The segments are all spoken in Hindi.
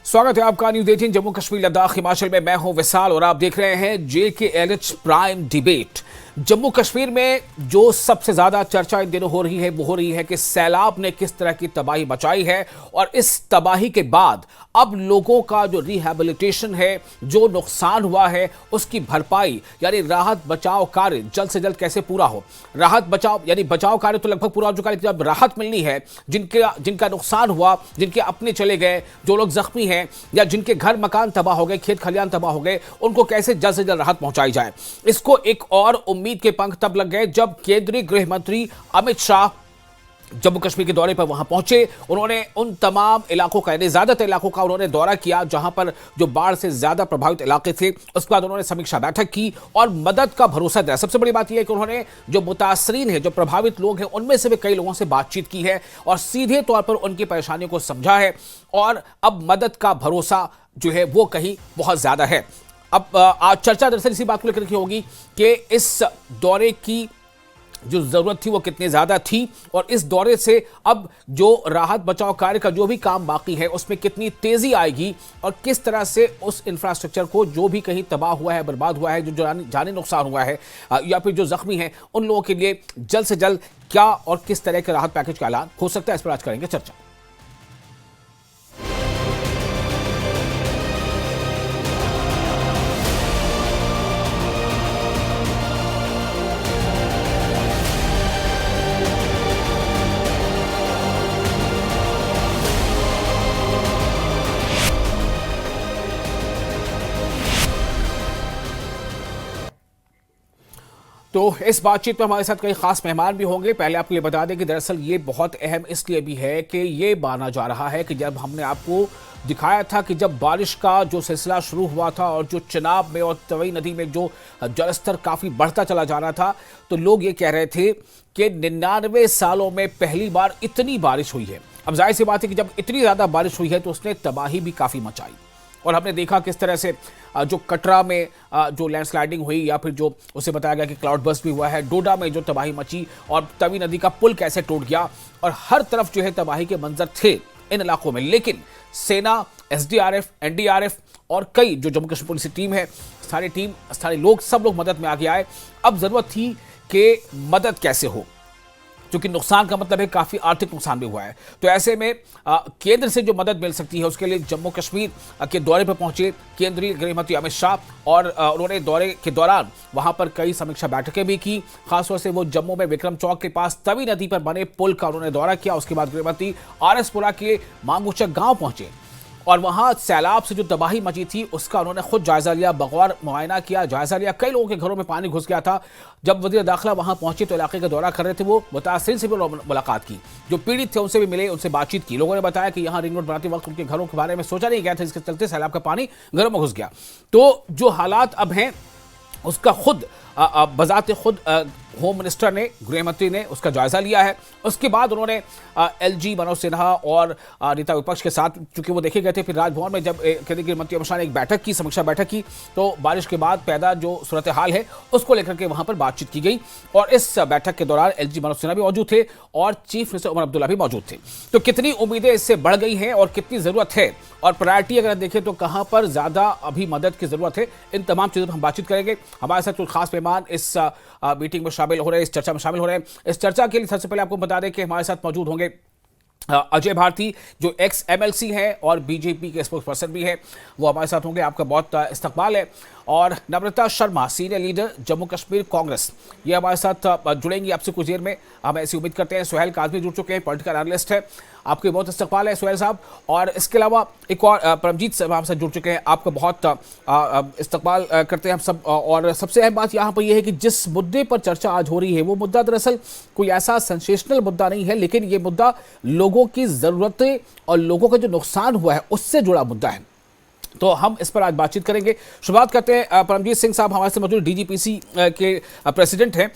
स्वागत है आपका न्यूज़ 18 जम्मू कश्मीर लद्दाख हिमाचल में। मैं हूं विशाल और आप देख रहे हैं JKLH prime debate. Jammu Kashmir में जो सबसे ज्यादा चर्चा इन दिनों हो रही है वो हो रही है कि सैलाब ने किस तरह की तबाही मचाई है और इस तबाही के बाद अब लोगों का जो रिहैबिलिटेशन है, जो नुकसान हुआ है, उसकी भरपाई यानी राहत बचाव कार्य जल्द से जल्द कैसे पूरा हो। राहत बचाव यानी बचाव कार्य तो लगभग पूरा हो चुका है, लेकिन अब राहत मिलनी है जिनका नुकसान हुआ, जिनके अपने चले गए, जो लोग जख्मी हैं या जिनके घर मकान तबाह हो गए, खेत खलियान तबाह हो गए, उनको कैसे जल्द से जल्द राहत पहुंचाई जाए। इसको एक और उम्मीद के पंख तब लग गए जब केंद्रीय गृह मंत्री अमित शाह जम्मू कश्मीर के दौरे पर वहां पहुंचे। उन्होंने उन तमाम इलाकों का यानी ज्यादातर इलाकों का उन्होंने दौरा किया जहां पर जो बाढ़ से ज्यादा प्रभावित इलाके थे। उसके बाद उन्होंने समीक्षा बैठक की और मदद का भरोसा दिया। सबसे बड़ी बात यह है कि उन्होंने जो मुतासरीन है, जो प्रभावित लोग हैं, उनमें से भी कई लोगों से बातचीत की है और सीधे तौर पर उनकी परेशानियों को समझा है और अब मदद का भरोसा जो है वो कहीं बहुत ज्यादा है। अब आज चर्चा दरअसल इसी बात को लेकर की होगी कि इस दौरे की जो जरूरत थी वो कितनी ज्यादा थी और इस दौरे से अब जो राहत बचाव कार्य का जो भी काम बाकी है उसमें कितनी तेजी आएगी और किस तरह से उस इंफ्रास्ट्रक्चर को जो भी कहीं तबाह हुआ है, बर्बाद हुआ है, जो जानी नुकसान हुआ है या फिर जो जख्मी हैं, उन लोगों के लिए जल्द से जल्द क्या और किस तरह के राहत पैकेज का ऐलान हो सकता है, इस पर आज करेंगे चर्चा। तो इस बातचीत में हमारे साथ कई खास मेहमान भी होंगे। पहले आपको ये बता दें कि दरअसल ये बहुत अहम इसलिए भी है कि ये माना जा रहा है कि जब हमने आपको दिखाया था कि जब बारिश का जो सिलसिला शुरू हुआ था और जो चिनाब में और तवई नदी में जो जलस्तर काफ़ी बढ़ता चला जा रहा था, तो लोग ये कह रहे थे कि 99 सालों में पहली बार इतनी बारिश हुई है। अब जाहिर सी बात है कि जब इतनी ज़्यादा बारिश हुई है तो उसने तबाही भी काफ़ी मचाई और हमने देखा किस तरह से जो कटरा में जो लैंडस्लाइडिंग हुई या फिर जो उसे बताया गया कि क्लाउड बस्ट भी हुआ है, डोडा में जो तबाही मची और तवी नदी का पुल कैसे टूट गया और हर तरफ जो है तबाही के मंजर थे इन इलाकों में। लेकिन सेना, SDRF, NDRF और कई जो जम्मू कश्मीर पुलिस की टीम है, सारे लोग सब लोग मदद में आगे आए। अब जरूरत थी कि मदद कैसे हो, क्योंकि नुकसान का मतलब है काफ़ी आर्थिक नुकसान भी हुआ है। तो ऐसे में केंद्र से जो मदद मिल सकती है उसके लिए जम्मू कश्मीर के दौरे पर पहुंचे केंद्रीय गृह मंत्री अमित शाह और उन्होंने दौरे के दौरान वहां पर कई समीक्षा बैठकें भी की। खासतौर से वो जम्मू में विक्रम चौक के पास तवी नदी पर बने पुल का उन्होंने दौरा किया। उसके बाद गृह मंत्री RSपुरा के मांगूचक गांव पहुंचे और वहां सैलाब से जो तबाही मची थी उसका उन्होंने खुद जायजा लिया, बगौर मुआयना किया, जायजा लिया। कई लोगों के घरों में पानी घुस गया था। जब वज़ीर दाखिला वहां पहुंचे तो इलाके का दौरा कर रहे थे, वो मुतासिरीन से भी मुलाकात की, जो पीड़ित थे उनसे भी मिले, उनसे बातचीत की। लोगों ने बताया कि यहाँ रिंग रोड बनाते वक्त उनके घरों के बारे में सोचा नहीं गया था, इसके चलते सैलाब का पानी घरों में घुस गया। तो जो हालात अब हैं उसका खुद बजाते खुद होम मिनिस्टर ने, गृह मंत्री ने उसका जायजा लिया है। उसके बाद उन्होंने LG मनोज सिन्हा और नेता विपक्ष के साथ, चूंकि वो देखे गए थे, फिर राजभवन में जब केंद्रीय गृह मंत्री अमित शाह ने एक बैठक की, समीक्षा बैठक की, तो बारिश के बाद पैदा जो सूरत हाल है उसको लेकर के वहां पर बातचीत की गई और इस बैठक के दौरान LG मनोज सिन्हा भी मौजूद थे और चीफ मिनिस्टर उमर अब्दुल्ला भी मौजूद थे। तो कितनी उम्मीदें इससे बढ़ गई हैं और कितनी जरूरत है और प्रायोरिटी अगर देखें तो कहां पर ज्यादा अभी मदद की जरूरत है, इन तमाम चीजों पर हम बातचीत करेंगे। हमारे साथ कुछ खास मेहमान इस मीटिंग में शामिल हो रहे हैं, इस चर्चा में शामिल हो रहे हैं। इस चर्चा के लिए सबसे पहले आपको बता दें कि हमारे साथ मौजूद होंगे अजय भारती, जो एक्स MLC है और BJP के स्पोक्स पर्सन भी है, वो हमारे साथ होंगे। आपका बहुत इस्तकबाल है। और नम्रता शर्मा, सीनियर लीडर जम्मू कश्मीर कांग्रेस, ये हमारे साथ जुड़ेंगी आपसे कुछ देर में, हम ऐसी उम्मीद करते हैं। सुहेल काजमी जुड़ चुके हैं, पॉलिटिकल एनालिस्ट है, आपके बहुत इस्तकबाल है सुहेल साहब। और इसके अलावा एक और परमजीत साहब हमारे साथ जुड़ चुके हैं, आपका बहुत इस्तकबाल करते हैं हम सब। और सबसे अहम बात यहाँ पर यह है कि जिस मुद्दे पर चर्चा आज हो रही है वो मुद्दा दरअसल कोई ऐसा सेंसेशनल मुद्दा नहीं है, लेकिन ये मुद्दा लोगों की ज़रूरतें और लोगों का जो नुकसान हुआ है उससे जुड़ा मुद्दा है। तो हम इस पर आज बातचीत करेंगे। शुरुआत करते हैं, परमजीत सिंह साहब हमारे से मौजूद DGPC के प्रेसिडेंट हैं।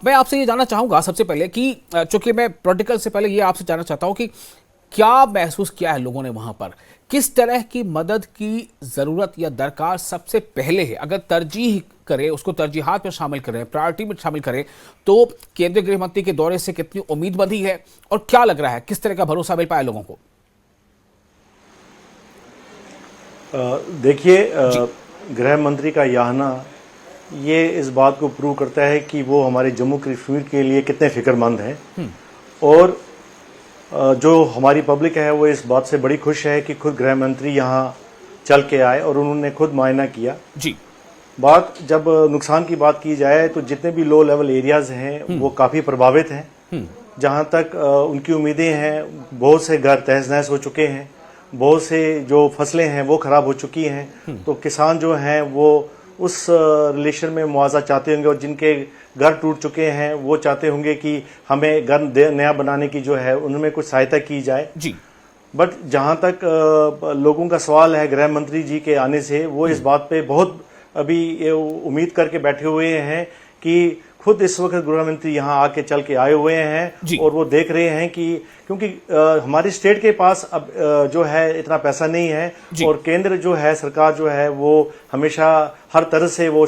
मैं आपसे ये जानना चाहूँगा सबसे पहले कि चूंकि मैं पॉलिटिकल से पहले ये आपसे जानना चाहता हूँ कि क्या महसूस किया है लोगों ने वहाँ पर, किस तरह की मदद की ज़रूरत या दरकार सबसे पहले है, अगर तरजीह करें, उसको तरजीहात में शामिल करें, प्रायोरिटी में शामिल करें, तो केंद्रीय गृह मंत्री के दौरे से कितनी उम्मीद बंधी है और क्या लग रहा है, किस तरह का भरोसा मिल पाया लोगों को? देखिए, गृह मंत्री का ये आना ये इस बात को प्रूव करता है कि वो हमारे जम्मू कश्मीर के लिए कितने फिक्रमंद हैं। और जो हमारी पब्लिक है वो इस बात से बड़ी खुश है कि खुद गृह मंत्री यहाँ चल के आए और उन्होंने खुद मुआयना किया। जी। बात जब नुकसान की बात की जाए तो जितने भी लो लेवल एरियाज हैं वो काफ़ी प्रभावित हैं। जहाँ तक उनकी उम्मीदें हैं, बहुत से घर तहस नहस हो चुके हैं, बहुत से जो फसलें हैं वो खराब हो चुकी हैं। तो किसान जो हैं वो उस रिलेशन में मुआवजा चाहते होंगे, और जिनके घर टूट चुके हैं वो चाहते होंगे कि हमें घर नया बनाने की जो है उनमें कुछ सहायता की जाए। जी। बट जहाँ तक लोगों का सवाल है गृह मंत्री जी के आने से, वो इस बात पे बहुत अभी उम्मीद करके बैठे हुए हैं कि खुद इस वक्त गृह मंत्री यहाँ आके चल के आए हुए हैं और वो देख रहे हैं कि क्योंकि हमारी स्टेट के पास अब जो है इतना पैसा नहीं है, और केंद्र जो है सरकार जो है वो हमेशा हर तरह से वो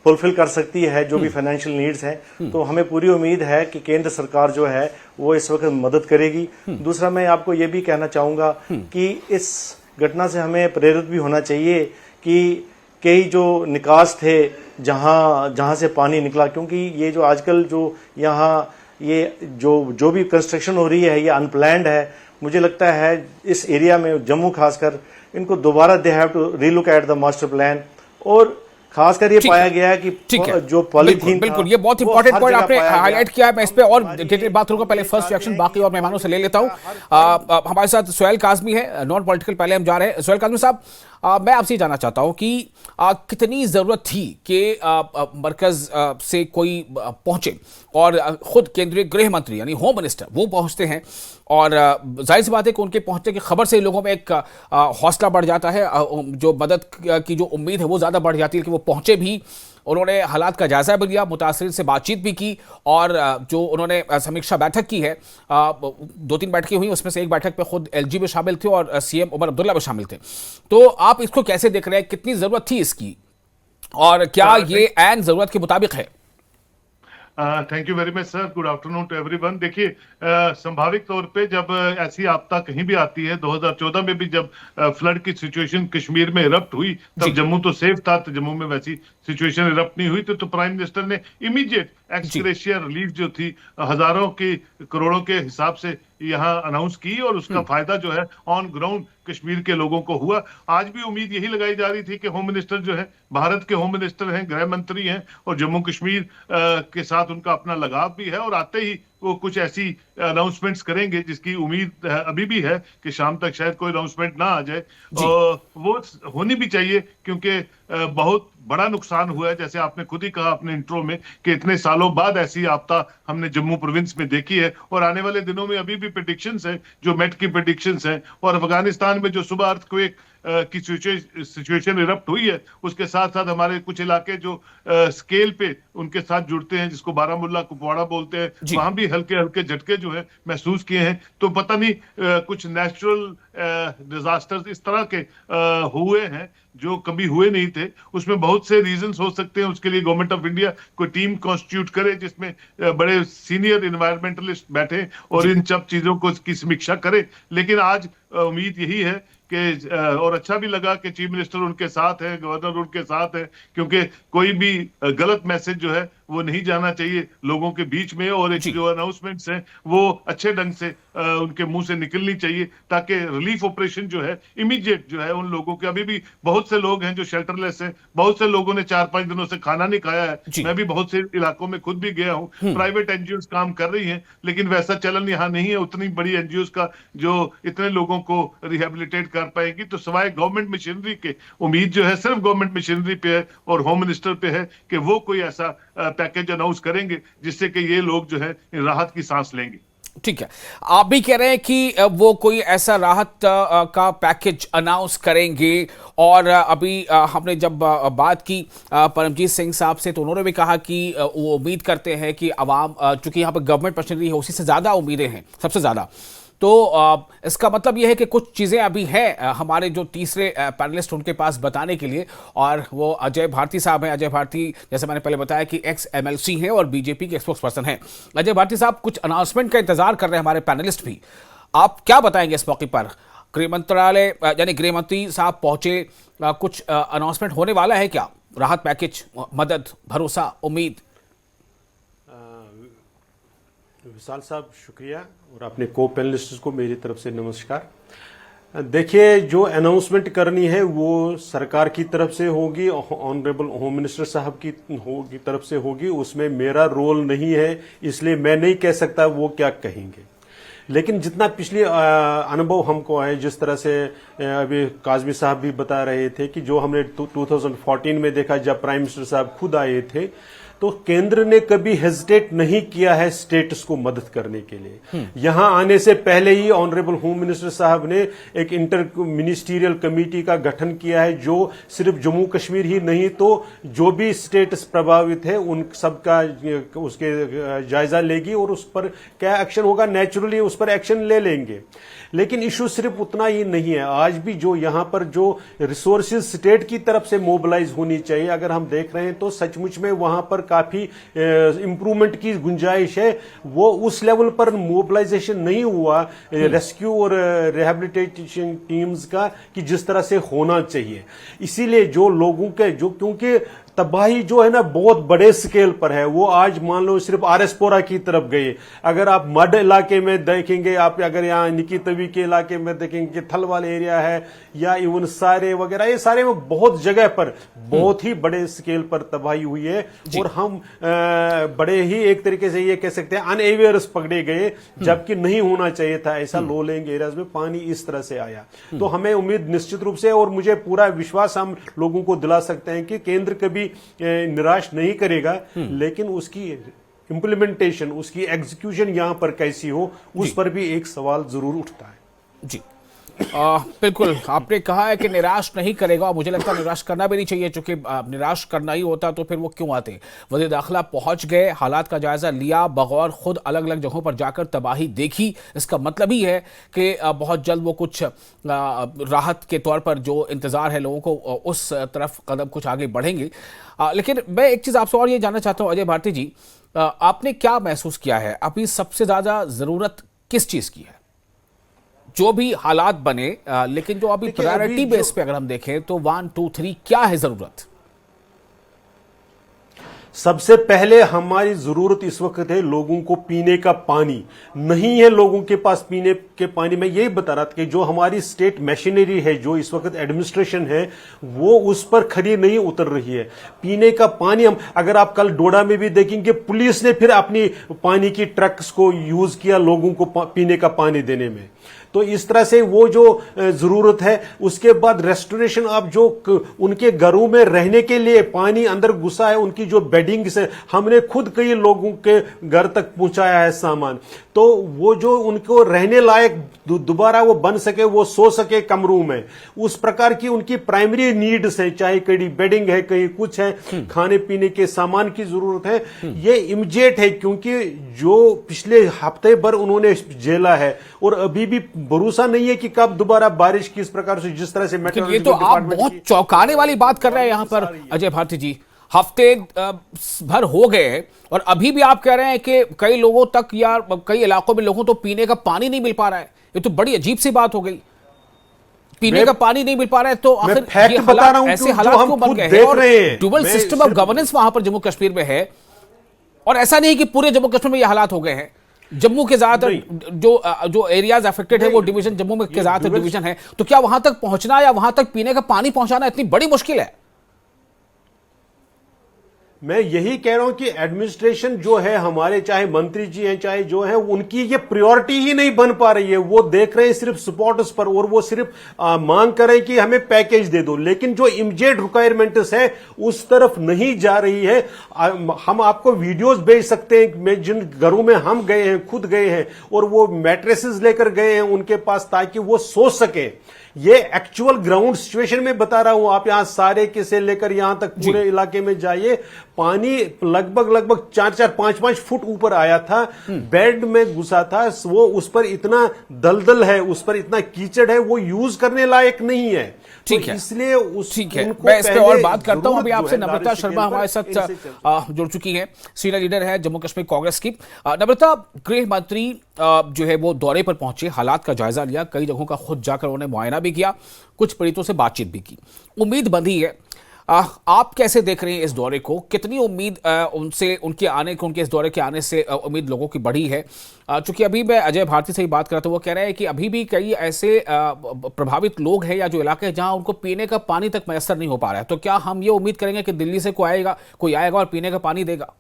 फुलफिल कर सकती है जो भी फाइनेंशियल नीड्स हैं। तो हमें पूरी उम्मीद है कि केंद्र सरकार जो है वो इस वक्त मदद करेगी। दूसरा, मैं आपको ये भी कहना चाहूँगा कि इस घटना से हमें प्रेरित भी होना चाहिए कि कई जो निकास थे जहाँ से पानी निकला, क्योंकि ये जो आजकल जो यहाँ ये जो भी कंस्ट्रक्शन हो रही है ये अनप्लैंड है। मुझे लगता है इस एरिया में जम्मू खासकर इनको दोबारा they have to relook at the master plan. और खासकर ये पाया गया है कि जो पॉलीथीन, बिल्कुल ये बहुत इंपॉर्टेंट पॉइंट आपने हाईलाइट किया है। मैं इस पे और डिटेल बात करूंगा, पहले फर्स्ट रिएक्शन बाकी और मेहमानों से ले लेता हूं। हमारे साथ सुहेल काज़मी है, नॉन पॉलिटिकल, पहले हम जा रहे हैं। सुहेल काज़मी साहब, मैं आपसे जानना चाहता हूं कि कितनी ज़रूरत थी कि मरकज़ से कोई पहुंचे, और खुद केंद्रीय गृह मंत्री यानी होम मिनिस्टर वो पहुंचते हैं, और जाहिर सी बात है कि उनके पहुंचने की खबर से लोगों में एक हौसला बढ़ जाता है, जो मदद की जो उम्मीद है वो ज़्यादा बढ़ जाती है कि वो पहुंचे भी, उन्होंने हालात का जायजा भी लिया, मुतासिरीन से बातचीत भी की, और जो उन्होंने समीक्षा बैठक की है, 2-3 बैठकें हुई, उसमें से एक बैठक पे खुद एलजी भी शामिल थे और सीएम उमर अब्दुल्ला भी शामिल थे। तो आप इसको कैसे देख रहे हैं, कितनी ज़रूरत थी इसकी, और क्या ये ऐन ज़रूरत के मुताबिक है? Thank you very much sir, good afternoon to everyone. देखिए, संभाविक तौर पे जब ऐसी आपदा कहीं भी आती है, 2014 में भी जब फ्लड की सिचुएशन कश्मीर में इरप्ट हुई तब जम्मू तो सेफ था, तो जम्मू में वैसी सिचुएशन इरप्ट नहीं हुई तो प्राइम मिनिस्टर ने इमीडिएट एक्स ग्रेशिया रिलीफ जो थी हजारों की करोड़ों के हिसाब से यहाँ अनाउंस की, और उसका फायदा जो है ऑन ग्राउंड कश्मीर के लोगों को हुआ। आज भी उम्मीद यही लगाई जा रही थी कि होम मिनिस्टर जो है, भारत के होम मिनिस्टर हैं, गृह मंत्री हैं, और जम्मू कश्मीर के साथ उनका अपना लगाव भी है, और आते ही वो कुछ ऐसी अनाउंसमेंट्स करेंगे जिसकी उम्मीद अभी भी है कि शाम तक शायद कोई अनाउंसमेंट ना आ जाए। वो होनी भी चाहिए, क्योंकि बहुत बड़ा नुकसान हुआ है, जैसे आपने खुद ही कहा अपने इंट्रो में कि इतने सालों बाद ऐसी आपदा हमने जम्मू प्रोविंस में देखी है, और आने वाले दिनों में अभी भी प्रेडिक्शंस हैं, जो मेट की प्रेडिक्शंस हैं। और अफगानिस्तान में जो सुबह अर्थक्वेक की सिचुएशन इरप्ट हुई है, उसके साथ साथ हमारे कुछ इलाके जो स्केल पे उनके साथ जुड़ते हैं, जिसको बारामुल्ला कुपवाड़ा बोलते हैं, वहां भी हल्के हल्के झटके जो है महसूस किए हैं। तो पता नहीं कुछ नेचुरल डिजास्टर्स इस तरह के हुए हैं जो कभी हुए नहीं थे। उसमें बहुत से रीजंस हो सकते हैं, उसके लिए गवर्नमेंट ऑफ इंडिया कोई टीम कॉन्स्टिट्यूट करे जिसमें बड़े सीनियर इन्वायरमेंटलिस्ट बैठे और इन सब चीजों को की समीक्षा करे। लेकिन आज उम्मीद यही है कि, और अच्छा भी लगा कि चीफ मिनिस्टर उनके साथ है, गवर्नर उनके साथ है, क्योंकि कोई भी गलत मैसेज जो है वो नहीं जाना चाहिए लोगों के बीच में, और जो अनाउंसमेंट्स हैं वो अच्छे ढंग से उनके मुंह से निकलनी चाहिए, ताकि रिलीफ ऑपरेशन जो है इमीडिएट जो है उन लोगों के, अभी भी बहुत से लोग हैं जो शेल्टरलेस हैं, बहुत से लोगों ने 4-5 दिनों से खाना नहीं खाया है। मैं भी बहुत से इलाकों में खुद भी गया हूँ, प्राइवेट एनजीओ काम कर रही हैं, लेकिन वैसा चलन यहाँ नहीं है उतनी बड़ी एनजीओ का जो इतने लोगों को रिहेबिलिटेट कर पाएगी। तो सिवाय गवर्नमेंट मशीनरी के उम्मीद जो है सिर्फ गवर्नमेंट मशीनरी पे है और होम मिनिस्टर पे है कि वो कोई ऐसा पैकेज अनाउंस करेंगे जिससे कि ये लोग जो है राहत की सांस लेंगे। ठीक है, आप भी कह रहे हैं कि वो कोई ऐसा राहत का पैकेज अनाउंस करेंगे, और अभी हमने जब बात की परमजीत सिंह साहब से तो उन्होंने भी कहा कि वो उम्मीद करते हैं कि अवाम, चूंकि यहाँ पर गवर्नमेंट मशीनरी है उसी से ज़्यादा उम्मीदें हैं, सबसे ज़्यादा। तो इसका मतलब यह है कि कुछ चीज़ें अभी हैं हमारे जो तीसरे पैनलिस्ट उनके पास बताने के लिए, और वो अजय भारती साहब हैं। अजय भारती, जैसे मैंने पहले बताया कि एक्स एमएलसी हैं और बीजेपी के स्पोक्स पर्सन हैं। अजय भारती साहब कुछ अनाउंसमेंट का इंतजार कर रहे हैं हमारे पैनलिस्ट भी, आप क्या बताएंगे इस मौके पर? गृह मंत्रालय यानी गृह मंत्री साहब पहुंचे, कुछ अनाउंसमेंट होने वाला है क्या? राहत पैकेज, मदद, भरोसा, उम्मीद? विशाल साहब शुक्रिया, और अपने को पैनलिस्ट्स को मेरी तरफ से नमस्कार। देखिए, जो अनाउंसमेंट करनी है वो सरकार की तरफ से होगी, ऑनरेबल होम मिनिस्टर साहब की तरफ से होगी, उसमें मेरा रोल नहीं है, इसलिए मैं नहीं कह सकता वो क्या कहेंगे। लेकिन जितना पिछले अनुभव हमको है, जिस तरह से अभी काजमी साहब भी बता रहे थे कि जो हमने 2014 में देखा जब प्राइम मिनिस्टर साहब खुद आए थे, तो केंद्र ने कभी हेजिटेट नहीं किया है स्टेट्स को मदद करने के लिए। यहां आने से पहले ही ऑनरेबल होम मिनिस्टर साहब ने एक इंटर मिनिस्टीरियल कमेटी का गठन किया है, जो सिर्फ जम्मू कश्मीर ही नहीं तो जो भी स्टेट्स प्रभावित है उन सबका उसके जायजा लेगी और उस पर क्या एक्शन होगा, नेचुरली उस पर एक्शन ले लेंगे। लेकिन इशू सिर्फ उतना ही नहीं है, आज भी जो यहां पर जो रिसोर्सेज स्टेट की तरफ से मोबिलाइज होनी चाहिए, अगर हम देख रहे हैं तो सचमुच में वहां पर काफी इंप्रूवमेंट की गुंजाइश है। वो उस लेवल पर मोबिलाइजेशन नहीं हुआ रेस्क्यू और रिहैबिलिटेशन टीम्स का कि जिस तरह से होना चाहिए। इसीलिए जो लोगों के जो, क्योंकि तबाही जो है ना बहुत बड़े स्केल पर है, वो आज मान लो सिर्फ आरएसपोरा की तरफ गए। अगर आप मड इलाके में देखेंगे, आप अगर यहाँ निकी तवी के इलाके में देखेंगे, थलवाल एरिया है या इवन सारे वगैरह, ये सारे में बहुत जगह पर बहुत ही बड़े स्केल पर तबाही हुई है। और हम बड़े ही एक तरीके से ये कह सकते हैं अनअवेयर्स पकड़े गए, जबकि नहीं होना चाहिए था ऐसा। लो लेंग एरियाज में पानी इस तरह से आया, तो हमें उम्मीद निश्चित रूप से, और मुझे पूरा विश्वास हम लोगों को दिला सकते हैं कि केंद्र कभी निराश नहीं करेगा, लेकिन उसकी इंप्लीमेंटेशन, उसकी एग्जीक्यूशन यहां पर कैसी हो, उस पर भी एक सवाल जरूर उठता है। जी बिल्कुल, आपने कहा है कि निराश नहीं करेगा, और मुझे लगता है निराश करना भी नहीं चाहिए, क्योंकि निराश करना ही होता तो फिर वो क्यों आते। वज़ीर दाखिला पहुंच गए, हालात का जायजा लिया, बगौर खुद अलग अलग जगहों पर जाकर तबाही देखी। इसका मतलब ही है कि बहुत जल्द वो कुछ राहत के तौर पर जो इंतजार है लोगों को, उस तरफ कदम कुछ आगे बढ़ेंगे। लेकिन मैं एक चीज आपसे और ये जानना चाहता हूँ अजय भारती जी, आपने क्या महसूस किया है, अभी सबसे ज्यादा जरूरत किस चीज की है? जो भी हालात बने, लेकिन जो अभी प्रायोरिटी बेस पे अगर हम देखें तो 1 2 3 क्या है जरूरत? सबसे पहले हमारी जरूरत इस वक्त है लोगों को पीने का पानी। नहीं है लोगों के पास पीने के पानी। मैं यही बता रहा था कि जो हमारी स्टेट मशीनरी है, जो इस वक्त एडमिनिस्ट्रेशन है, वो उस पर खरी नहीं उतर रही है। पीने का पानी, हम अगर आप कल डोडा में भी देखेंगे, पुलिस ने फिर अपनी पानी की ट्रक्स को यूज किया लोगों को पीने का पानी देने में। तो इस तरह से वो जो जरूरत है, उसके बाद रेस्टोरेशन, आप जो उनके घरों में रहने के लिए पानी अंदर घुसा है, उनकी जो बेडिंग से हमने खुद कई लोगों के घर तक पहुंचाया है सामान, तो वो जो उनको रहने लायक दोबारा वो बन सके, वो सो सके कमरों में, उस प्रकार की उनकी प्राइमरी नीड्स है, चाहे कहीं बेडिंग है, कहीं कुछ है, खाने पीने के सामान की जरूरत है। ये इमीडिएट है, क्योंकि जो पिछले हफ्ते भर उन्होंने झेला है और अभी भी भरोसा नहीं है कि कब दोबारा बारिश किस प्रकार से, जिस तरह से ये तो आप बहुत चौंकाने वाली बात कर रहे हैं यहां पर अजय भारती जी। हफ्ते भर हो गए और अभी भी आप कह रहे हैं कि कई लोगों तक या कई इलाकों में लोगों तो पीने का पानी नहीं मिल पा रहा है। ये तो बड़ी अजीब सी बात हो गई, पीने का पानी नहीं मिल पा रहा है। तो आखिर ये हालात, ऐसे हालात क्यों बन गए हैं? और डुअल सिस्टम ऑफ गवर्नेंस वहां पर जम्मू कश्मीर में है, और ऐसा नहीं कि पूरे जम्मू कश्मीर में ये हालात हो गए हैं। जम्मू के ज्यादातर जो एरियाज अफेक्टेड है वो डिवीजन जम्मू में के ज्यादातर डिवीजन है, तो क्या वहां तक पहुंचना या वहां तक पीने का पानी पहुंचाना इतनी बड़ी मुश्किल है? मैं यही कह रहा हूं कि एडमिनिस्ट्रेशन जो है हमारे, चाहे मंत्री जी हैं चाहे जो है, उनकी ये प्रायोरिटी ही नहीं बन पा रही है। वो देख रहे हैं सिर्फ सपोर्ट्स पर, और वो सिर्फ मांग कर रहे हैं कि हमें पैकेज दे दो, लेकिन जो इमीडिएट रिक्वायरमेंट्स है उस तरफ नहीं जा रही है। हम आपको वीडियोस भेज सकते हैं, मैं जिन घरों में हम गए हैं, खुद गए हैं, और वो मैट्रेसेस लेकर गए हैं उनके पास, ताकि वो सो सके। ये एक्चुअल ग्राउंड सिचुएशन में बता रहा हूं, आप यहां सारे के से लेकर यहां तक पूरे इलाके में जाइए, पानी लगभग 4-4, 5-5 फुट ऊपर आया था, बेड में घुसा था वो, उस पर इतना दलदल है, उस पर इतना कीचड़ है, वो यूज करने लायक नहीं है। ठीक है, इसलिए ठीक है, मैं इस पे और बात करता हूं। अभी आपसे नम्रता शर्मा हमारे साथ जुड़ चुकी हैं, सीनियर लीडर है जम्मू कश्मीर कांग्रेस की। नम्रता, गृह मंत्री जो है वो दौरे पर पहुंचे, हालात का जायजा लिया, कई जगहों का खुद जाकर उन्होंने मुआयना भी किया, कुछ पीड़ितों से बातचीत भी की। उम्मीद बंधी है। आप कैसे देख रहे हैं इस दौरे को? कितनी उम्मीद उनसे, उनके इस दौरे के आने से उम्मीद लोगों की बढ़ी है? चूंकि अभी मैं अजय भारती से ही बात कर रहा था, वो कह रहे हैं कि अभी भी कई ऐसे प्रभावित लोग हैं या जो इलाके हैं जहां उनको पीने का पानी तक मैसर नहीं हो पा रहा है। तो क्या हम ये उम्मीद करेंगे कि दिल्ली से कोई आएगा और पीने का पानी देगा?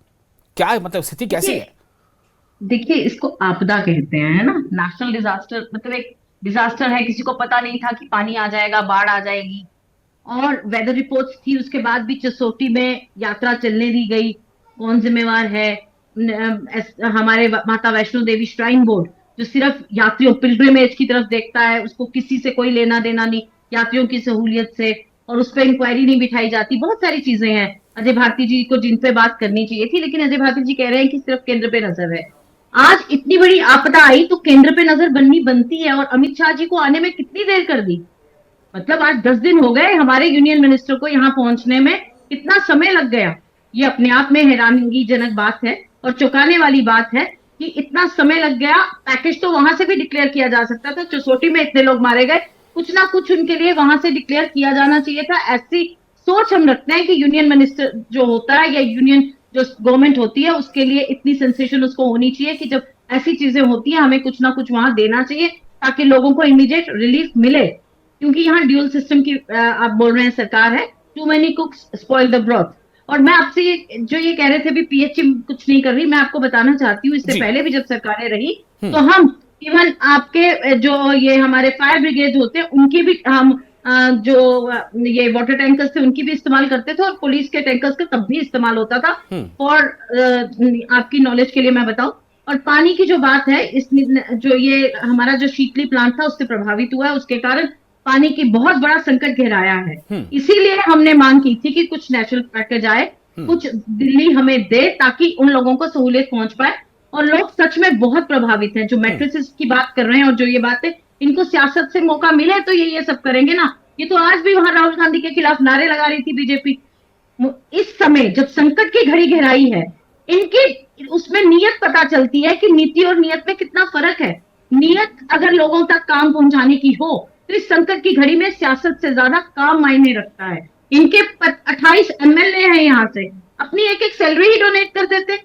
क्या मतलब स्थिति कैसी है? देखिए, इसको आपदा कहते हैं, है ना। नेशनल डिजास्टर मतलब एक डिजास्टर है, किसी को पता नहीं था कि पानी आ जाएगा, बाढ़ आ जाएगी। और वेदर रिपोर्ट्स थी, उसके बाद भी चसोटी में यात्रा चलने दी गई। कौन जिम्मेवार है? हमारे माता वैष्णो देवी श्राइन बोर्ड, जो सिर्फ यात्रियों पिलग्रिमेज की तरफ देखता है, उसको किसी से कोई लेना देना नहीं, यात्रियों की सहूलियत से, और उस पर इंक्वायरी नहीं बिठाई जाती। बहुत सारी चीजें हैं अजय भारती जी को जिन पे बात करनी चाहिए थी, लेकिन अजय भारती जी कह रहे हैं कि सिर्फ केंद्र पे नजर है। आज इतनी बड़ी आपदा आई तो केंद्र पे नजर बनती है, और अमित शाह जी को आने में कितनी देर कर दी? मतलब आज 10 दिन हो गए हमारे यूनियन मिनिस्टर को यहाँ पहुंचने में, कितना समय लग गया। ये अपने आप में हैरानीजनक बात है और चौंकाने वाली बात है कि इतना समय लग गया। पैकेज तो वहां से भी डिक्लेयर किया जा सकता था। चसोटी में इतने लोग मारे गए, कुछ ना कुछ उनके लिए वहां से डिक्लेयर किया जाना चाहिए था। ऐसी सोच हम रखते हैं कि यूनियन मिनिस्टर जो होता है या यूनियन जो गवर्नमेंट होती है, उसके लिए इतनी सेंसेशन उसको होनी चाहिए कि जब ऐसी चीजें होती है हमें कुछ ना कुछ वहां देना चाहिए ताकि लोगों को इमीडिएट रिलीफ मिले। क्योंकि यहाँ ड्यूल सिस्टम की आप बोल रहे हैं सरकार है, too many cooks spoil the broth. और मैं आपसे ये कह रहे थे भी पीएचई कुछ नहीं कर रही, मैं आपको बताना चाहती हूँ, इससे पहले भी जब सरकारें रही तो हम इवन आपके जो ये हमारे फायर ब्रिगेड होते हैं उनकी भी हम जो ये वाटर टैंकर्स थे उनकी भी इस्तेमाल करते थे, और पुलिस के टैंकर्स का तब भी इस्तेमाल होता था। और आपकी नॉलेज के लिए मैं बताऊं, और पानी की जो बात है, इस जो ये हमारा जो शीतली प्लांट था उससे प्रभावित हुआ है, उसके कारण पानी की बहुत बड़ा संकट गहराया है। इसीलिए हमने मांग की थी कि कुछ नेशनल पैकेज आए, कुछ दिल्ली हमें दे ताकि उन लोगों को सहूलियत पहुंच पाए। और लोग सच में बहुत प्रभावित हैं, जो मैट्रिसेस की बात कर रहे हैं और जो ये बात है, इनको सियासत से मौका मिले तो ये सब करेंगे ना। ये तो आज भी वहां राहुल गांधी के खिलाफ नारे लगा रही थी बीजेपी। इस समय जब संकट की घड़ी गहराई है, इनकी उसमें नीयत पता चलती है कि नीति और नियत में कितना फर्क है। नियत अगर लोगों तक काम पहुंचाने की हो तो इस संकट की घड़ी में सियासत से ज्यादा काम मायने रखता है। इनके 28 एमएलए हैं, यहाँ से अपनी एक एक सैलरी ही डोनेट कर देते,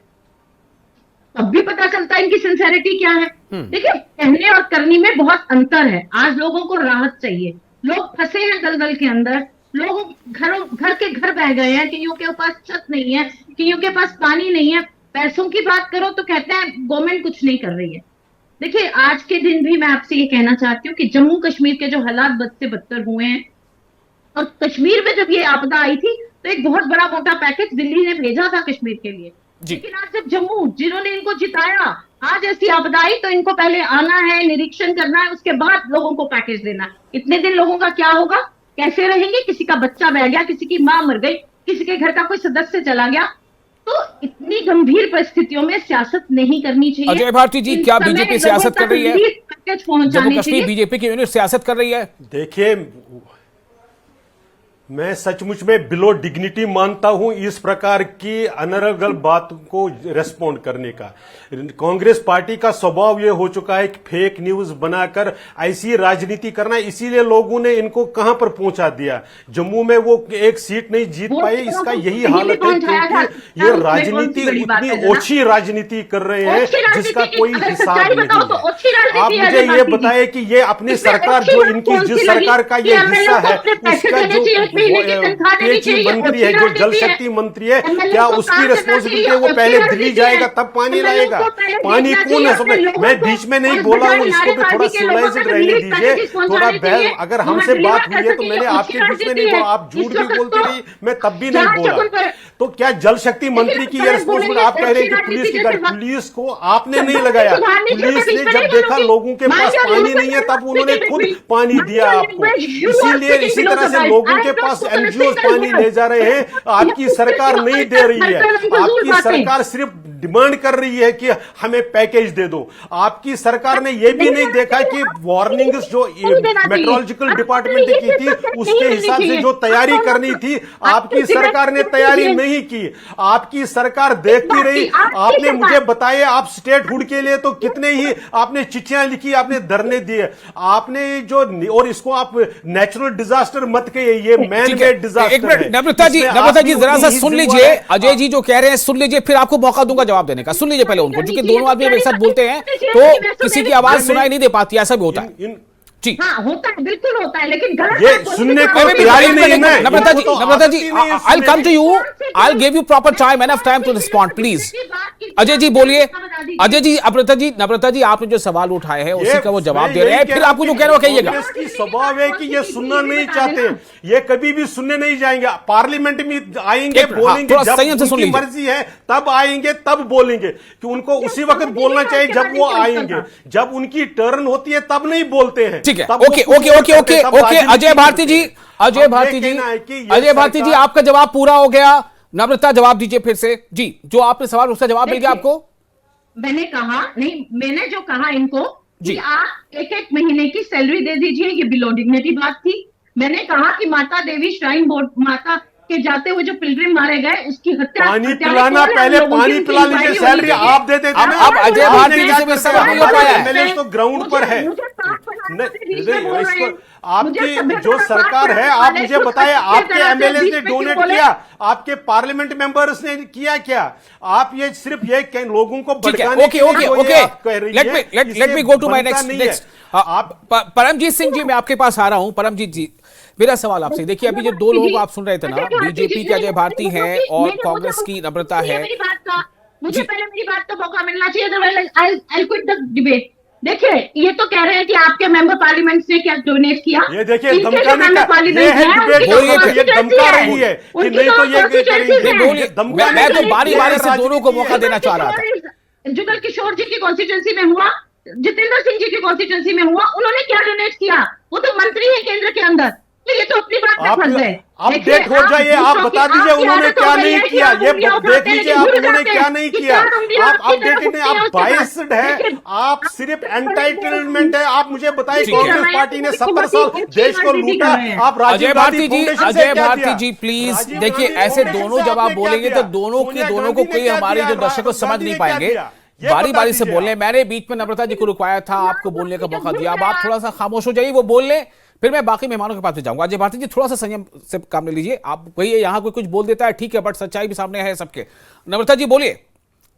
तब भी पता चलता है इनकी सिंसेरिटी क्या है। देखिए, कहने और करने में बहुत अंतर है। आज लोगों को राहत चाहिए, लोग फंसे हैं दलदल के अंदर, लोग घर के घर बह गए हैं, कईयों के पास छत नहीं है, कईयों के पास पानी नहीं है। पैसों की बात करो तो कहते हैं गवर्नमेंट कुछ नहीं कर रही है। देखिए, आज के दिन भी मैं आपसे ये कहना चाहती हूँ कि जम्मू कश्मीर के जो हालात बद से बदतर हुए हैं, और कश्मीर में जब ये आपदा आई थी तो एक बहुत बड़ा मोटा पैकेज दिल्ली ने भेजा था कश्मीर के लिए, लेकिन आज जब जम्मू जिन्होंने इनको जिताया, आज ऐसी आपदा आई तो इनको पहले आना है, निरीक्षण करना है, उसके बाद लोगों को पैकेज देना है। इतने दिन लोगों का क्या होगा, कैसे रहेंगे? किसी का बच्चा बह गया, किसी की मां मर गई, किसी के घर का कोई सदस्य चला गया। तो इतनी गंभीर परिस्थितियों में सियासत नहीं करनी चाहिए। अजय भारती जी, क्या बीजेपी सियासत कर रही है? जम्मू कश्मीर बीजेपी की यूनिट सियासत कर रही है? देखिए, मैं सचमुच में बिलो डिग्निटी मानता हूं इस प्रकार की अनर्गल बात को रेस्पॉन्ड करने का। कांग्रेस पार्टी का स्वभाव यह हो चुका है कि फेक न्यूज बनाकर ऐसी राजनीति करना, इसीलिए लोगों ने इनको कहां पर पहुंचा दिया। जम्मू में वो एक सीट नहीं जीत पाए, इसका यही हालत है क्योंकि ये राजनीति उतनी ओछी राजनीति कर रहे हैं जिसका कोई हिसाब नहीं है। आप मुझे ये बताएं कि ये अपनी सरकार जो इनकी जिस सरकार का ये हिस्सा है, उसका जो पेची मंत्री है, जो जल शक्ति मंत्री है, क्या उसकी रिस्पॉन्सिबिलिटी है? वो पहले दिल्ली जाएगा तब पानी लाएगा। पानी कौन है सब? मैं बीच में नहीं बोला हूँ, इसको भी थोड़ा सिविलाइज्ड रहने दीजिए, थोड़ा बैल। अगर हमसे बात हुई है तो मैंने आपके बीच में नहीं बोला, आप झूठ भी बोलती रही, मैं तब भी नहीं बोला। तो क्या जल शक्ति मंत्री की यह रिस्पॉन्सिबिलिटी? आप कह रहे हैं कि पुलिस की गाड़ी, पुलिस को आपने नहीं लगाया। पुलिस ने जब देखा लोगों के पास पानी नहीं है तब उन्होंने खुद पानी दिया आपको। इसीलिए इसी तरह से लोगों के पास एनजीओ पानी ले जा रहे हैं, आपकी सरकार नहीं दे रही है। आपकी सरकार सिर्फ डिमांड कर रही है कि हमें पैकेज दे दो। आपकी सरकार ने यह भी नहीं देखा कि वार्निंग्स जो मेट्रोलॉजिकल डिपार्टमेंट की थी उसके हिसाब से जो तैयारी करनी थी आपकी सरकार ने तैयारी नहीं की। आपकी सरकार देखती रही। आपने मुझे बताया आप स्टेटहुड के लिए तो कितने ही आपने चिट्ठियां लिखी, आपने धरने दिए, आपने जो, और इसको आप नेचुरल डिजास्टर मत कहिए, ये मैन मेड डिजास्टर एक मिनट है। नम्रता जी जरा सा सुन लीजिए। अजय जी जो कह रहे हैं सुन लीजिए, फिर आपको मौका दूंगा जवाब देने का। सुन लीजिए पहले उनको, क्योंकि दोनों आदमी एक साथ बोलते हैं तो किसी की आवाज सुनाई नहीं दे पाती, ऐसा भी होता है जी। हाँ होता है, बिल्कुल होता है, लेकिन गलत ये बात बोलने सुनने का को कोई तैयार ही बात नहीं है। नम्रता जी आई कम टू यू, नहीं। I give you proper time, enough time to respond please. Ajay ji बोलिए। अजय जी, नम्रता जी आपने जो सवाल उठाए हैं उसी का वो जवाब दे रहे हैं, फिर आपको जो कह रहे हो कहिएगा। कांग्रेस की स्वभाव है कि ये सुनना नहीं चाहते, ये कभी भी सुनने नहीं जाएंगे। पार्लियामेंट में आएंगे, बोलेंगे, थोड़ा संयम से जब सुन उनकी लीजिए। मर्जी है तब आएंगे, तब बोलेंगे, कि उनको उसी वक्त बोलना चाहिए जब वो आएंगे। जब उनकी टर्न होती है तब नहीं बोलते हैं। ठीक है, तब वो ओके कुछ ओके नहीं ओके करते, ओके तब ओके राजनीति अजय भारती जी, होती है। अजय अब भारती ये जी, कहना है कि ये अजय भारती जी सरकार- आपका जवाब पूरा हो गया। नम्रता जवाब दीजिए फिर से जी, जो आपने सवाल उसका जवाब मिल गया आपको। मैंने कहा नहीं, मैंने जो कहा इनको जी। कि आप एक एक महीने की सैलरी दे दीजिए, ये बिलो डिग्निटी बात थी। मैंने कहा कि माता देवी श्राइन बोर्ड, माता के जाते हुए जो पिलग्रिम मारे गए उसकी हत्या, पानी हत्यारे पिलाना, कौन है? पहले हम लोगों पानी की पिला लीजिए, इंक्वायरी सैलरी होनी चाहिए। आप दे देते ना। अब अजय भारती जी से भी सवाल नहीं हो पाया है। एमएलए तो ग्राउंड पर है। मुझे साफ बनाने नहीं, से बीच में बोल रहे हैं। मुझे आपकी सभ्यता जो का सरकार पाठ है, पढ़ाने आप वाले मुझे कुछ बताएं, अच्छे आपके तरह से एमएलए बीच ने में क्यों डोनेट बोले? किया, आपके पार्लियामेंट मेंबर्स ने किया क्या? आप ये सिर्फ ये लोगों को ठीक है, भड़काने ओके के लिए ओके जो ये ओके, आप कह रही है, let me go to my बनता नेक्स्ट नहीं है। आप परमजीत सिंह जी, मैं आपके पास आ रहा हूं। परमजीत जी, मेरा सवाल आपसे, देखिए अभी जो दो लोगों को आप सुन रहे थे ना, बीजेपी के अजय भारती हैं और कांग्रेस की नम्रता है। मुझे पहले मेरी बात का मौका मिलना चाहिए, otherwise I quit the debate. देखिए, ये तो कह रहे हैं कि आपके मेंबर पार्लियामेंट ने क्या डोनेट किया। ये देखिए इनके जो धमकाने मेंबर का, पार्लियामेंट ये है हैं, डिबेट उनकी का तो मतलब, ये constituency धमका है। रही है कि उनकी नहीं तो ये constituency करेंगे। है। बोलिए, मैं तो बारी बारी से दोनों को मौका देना चाह रहा था। जुगल किशोर जी की कॉन्स्टिट्यूंसी में हुआ, जितेंद्र सिंह जी की कॉन्स्टिट्यूंसी में हुआ, उन्होंने क्या डोनेट किया? वो तो मंत्री है केंद्र के अंदर, तो ये तो अपनी बात में आप फंस गए। अपडेट हो जाइए, आप बता दीजिए उन्होंने क्या नहीं किया, ये देख लीजिए आप उन्होंने क्या नहीं किया। आप अपडेटेड नहीं, आप बायस्ड है, आप सिर्फ एंटाइटलमेंट है। आप मुझे बताइए, ठीक है। कांग्रेस पार्टी ने 70 साल देश को लूटा, आप अजय राजीव भारती गांधी जी, फाउंडेशन से अजय क्या भारती दिया? जी प्लीज राजीव देखिए, गांधी ऐसे फाउंडेशन दोनों से जब आप आपने क्या बोलेंगे दिया? तो दोनों सोनिया को गांधी ने कोई क्या हमारे दिया? जो दर्शक राहुल समझ गांधी नहीं ने क्या पाएंगे। दिया? ये बारी बता बारी से दीजिए बोलने, आप। मैंने बीच में नम्रता जी को रुकवाया था, आपको बोलने का मौका दिया। अब आप थोड़ा सा खामोश हो जाइए, वो बोल लें, फिर मैं बाकी मेहमानों के पास भी जाऊंगा। अजय भारती जी थोड़ा सा संयम से काम ले लीजिए। आप वही यहाँ कोई कुछ बोल देता है, ठीक है, बट सच्चाई भी सामने है सबके। नम्रता जी बोलिए,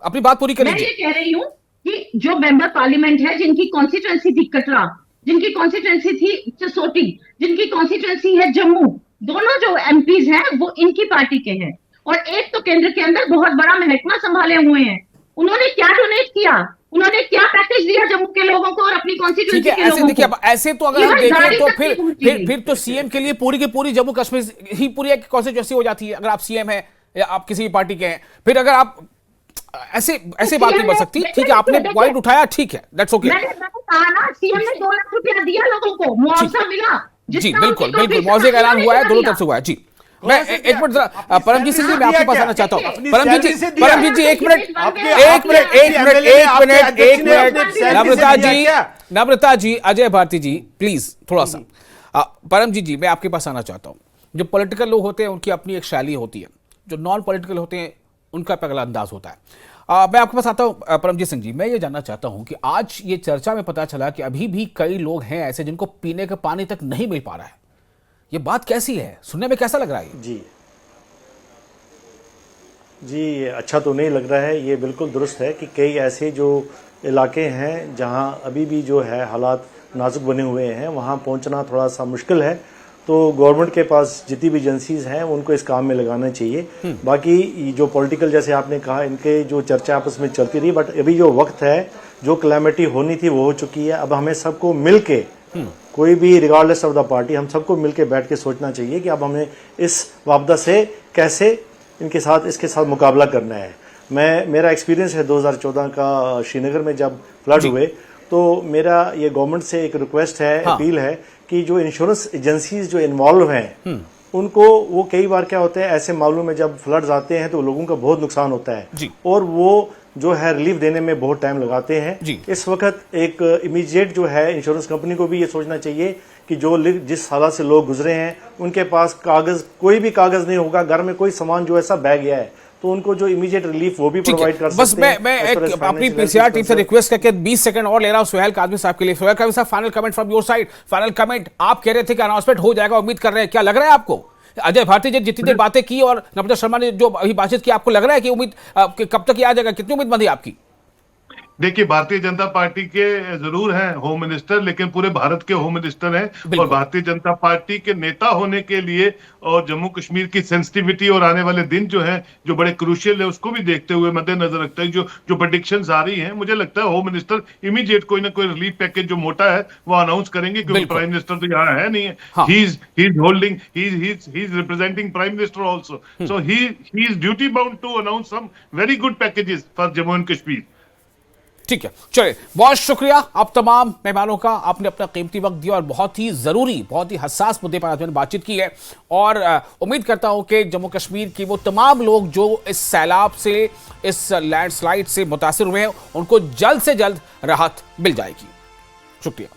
अपनी बात पूरी कर मैं ये लीजिए। कह रही हूँ कि जो मेंबर पार्लियामेंट है, जिनकी कॉन्स्टिट्यूंसी थी कटरा, जिनकी कॉन्स्टिट्यूंसी थी चसोटी, जिनकी कॉन्स्टिट्यूंसी है जम्मू, दोनों जो एमपीज हैं वो इनकी पार्टी के हैं, और एक तो केंद्र के अंदर बहुत बड़ा महकमा संभाले हुए हैं। उन्होंने क्या डोनेट किया? उन्होंने क्या पैकेज दिया जम्मू के लोगों को और अपनी ठीक कॉन्स्टिट्यूंसी है, के ऐसे लोगों देखिए, को? अब ऐसे तो अगर हम इवन देखें गाड़ी तो तक नहीं पहुंची। फिर तो सीएम के लिए पूरी की पूरी जम्मू कश्मीर ही पूरी एक कॉन्स्टिट्यूंसी हो जाती है, अगर आप सीएम है या आप किसी भी पार्टी के हैं। फिर अगर आप ऐसे बात नहीं बढ़ सकती। ठीक है, आपने पॉइंट उठाया, ठीक है, दैट्स ओके। मैंने कहा ना, सीएम ने 2 लाख रुपया दिया लोगों को, मुआवजा मिला। जी जितना बिल्कुल उनकी बिल्कुल, contribution मुआवजे का ऐलान हुआ है, दोनों दिया। तरफ से हुआ है जी। मैं एक मिनट जरा, परमजीत सिंह जी मैं आपके पास आना चाहता हूँ। अपनी परमजीत सैलरी से जी, दिया। परमजीत जी एक मिनट, आपके नम्रता जी, नम्रता जी, अजय भारती जी प्लीज थोड़ा सा। परमजीत जी मैं आपके पास आना चाहता हूँ। जो पॉलिटिकल लोग होते हैं उनकी अपनी एक शैली होती है, जो नॉन पॉलिटिकल होते हैं उनका अगला अंदाज होता है। मैं आपके पास आता हूं। परमजीत सिंह जी, मैं ये जानना चाहता हूं कि आज ये चर्चा में पता चला कि अभी भी कई लोग हैं ऐसे जिनको पीने का पानी तक नहीं मिल पा रहा है। ये बात कैसी है, सुनने में कैसा लग रहा है? जी अच्छा तो नहीं लग रहा है। ये बिल्कुल दुरुस्त है कि कई ऐसे जो इलाके हैं जहां अभी भी जो है हालात नाजुक बने हुए हैं, वहां पहुंचना थोड़ा सा मुश्किल है। तो गवर्नमेंट के पास जितनी भी एजेंसीज हैं उनको इस काम में लगाना चाहिए। बाकी जो पॉलिटिकल, जैसे आपने कहा, इनके जो चर्चा आपस में चलती रही, बट अभी जो वक्त है, जो क्लैमिटी होनी थी वो हो चुकी है। अब हमें सबको मिलके, कोई भी रिगार्डलेस ऑफ द पार्टी, हम सबको मिलके बैठ के सोचना चाहिए कि अब हमें इस आपदा से कैसे इसके साथ मुकाबला करना है। मेरा एक्सपीरियंस है 2014 का श्रीनगर में जब फ्लड हुए, तो मेरा ये गवर्नमेंट से एक रिक्वेस्ट है, अपील है कि जो इंश्योरेंस एजेंसीज जो इन्वॉल्व हैं उनको, वो कई बार क्या होता है ऐसे मामलों में जब फ्लड्स आते हैं तो लोगों का बहुत नुकसान होता है, और वो जो है रिलीफ देने में बहुत टाइम लगाते हैं। जी। इस वक्त एक इमीडिएट जो है इंश्योरेंस कंपनी को भी ये सोचना चाहिए कि जो जिस हालात से लोग गुजरे हैं उनके पास कोई भी कागज नहीं होगा, घर में कोई सामान जो ऐसा बह गया है तो उनको जो इमीडिएट रिलीफ वो भी प्रोवाइड कर बस सकते हैं। मैं एक अपनी पीसीआर टीम से रिक्वेस्ट करके 20 सेकंड और ले रहा हूं सुहेल काजमी साहब के लिए। सुहेल काजमी साहब, final comment from your side. Final comment, आप कह रहे थे कि अनाउंसमेंट हो जाएगा, उम्मीद कर रहे हैं, क्या लग रहा है आपको? अजय भारती जी जितनी देर बातें की और नमिता शर्मा ने जो अभी बातचीत की, आपको लग रहा है कि उम्मीद कब तक आ जाएगा? कितनी उम्मीद बंदी आपकी? देखिए, भारतीय जनता पार्टी के जरूर हैं होम मिनिस्टर, लेकिन पूरे भारत के होम मिनिस्टर हैं, और भारतीय जनता पार्टी के नेता होने के लिए और जम्मू कश्मीर की सेंसिटिविटी और आने वाले दिन जो है जो बड़े क्रूशियल है उसको भी देखते हुए मद्देनजर रखते हैं जो प्रेडिक्शंस आ रही हैं, मुझे लगता है होम मिनिस्टर इमीडिएट कोई ना कोई रिलीफ पैकेज जो मोटा है वो अनाउंस करेंगे, क्योंकि प्राइम मिनिस्टर तो यहाँ है नहीं है। He is representing prime minister also, so he is duty bound to announce some very good packages for Jammu and Kashmir. ठीक है, चलिए, बहुत शुक्रिया आप तमाम मेहमानों का, आपने अपना कीमती वक्त दिया और बहुत ही जरूरी, बहुत ही हसास मुद्दे पर आज मैंने बातचीत की है। और उम्मीद करता हूं कि जम्मू कश्मीर की वो तमाम लोग जो इस सैलाब से, इस लैंडस्लाइड से मुतासिर हुए हैं, उनको जल्द से जल्द राहत मिल जाएगी। शुक्रिया।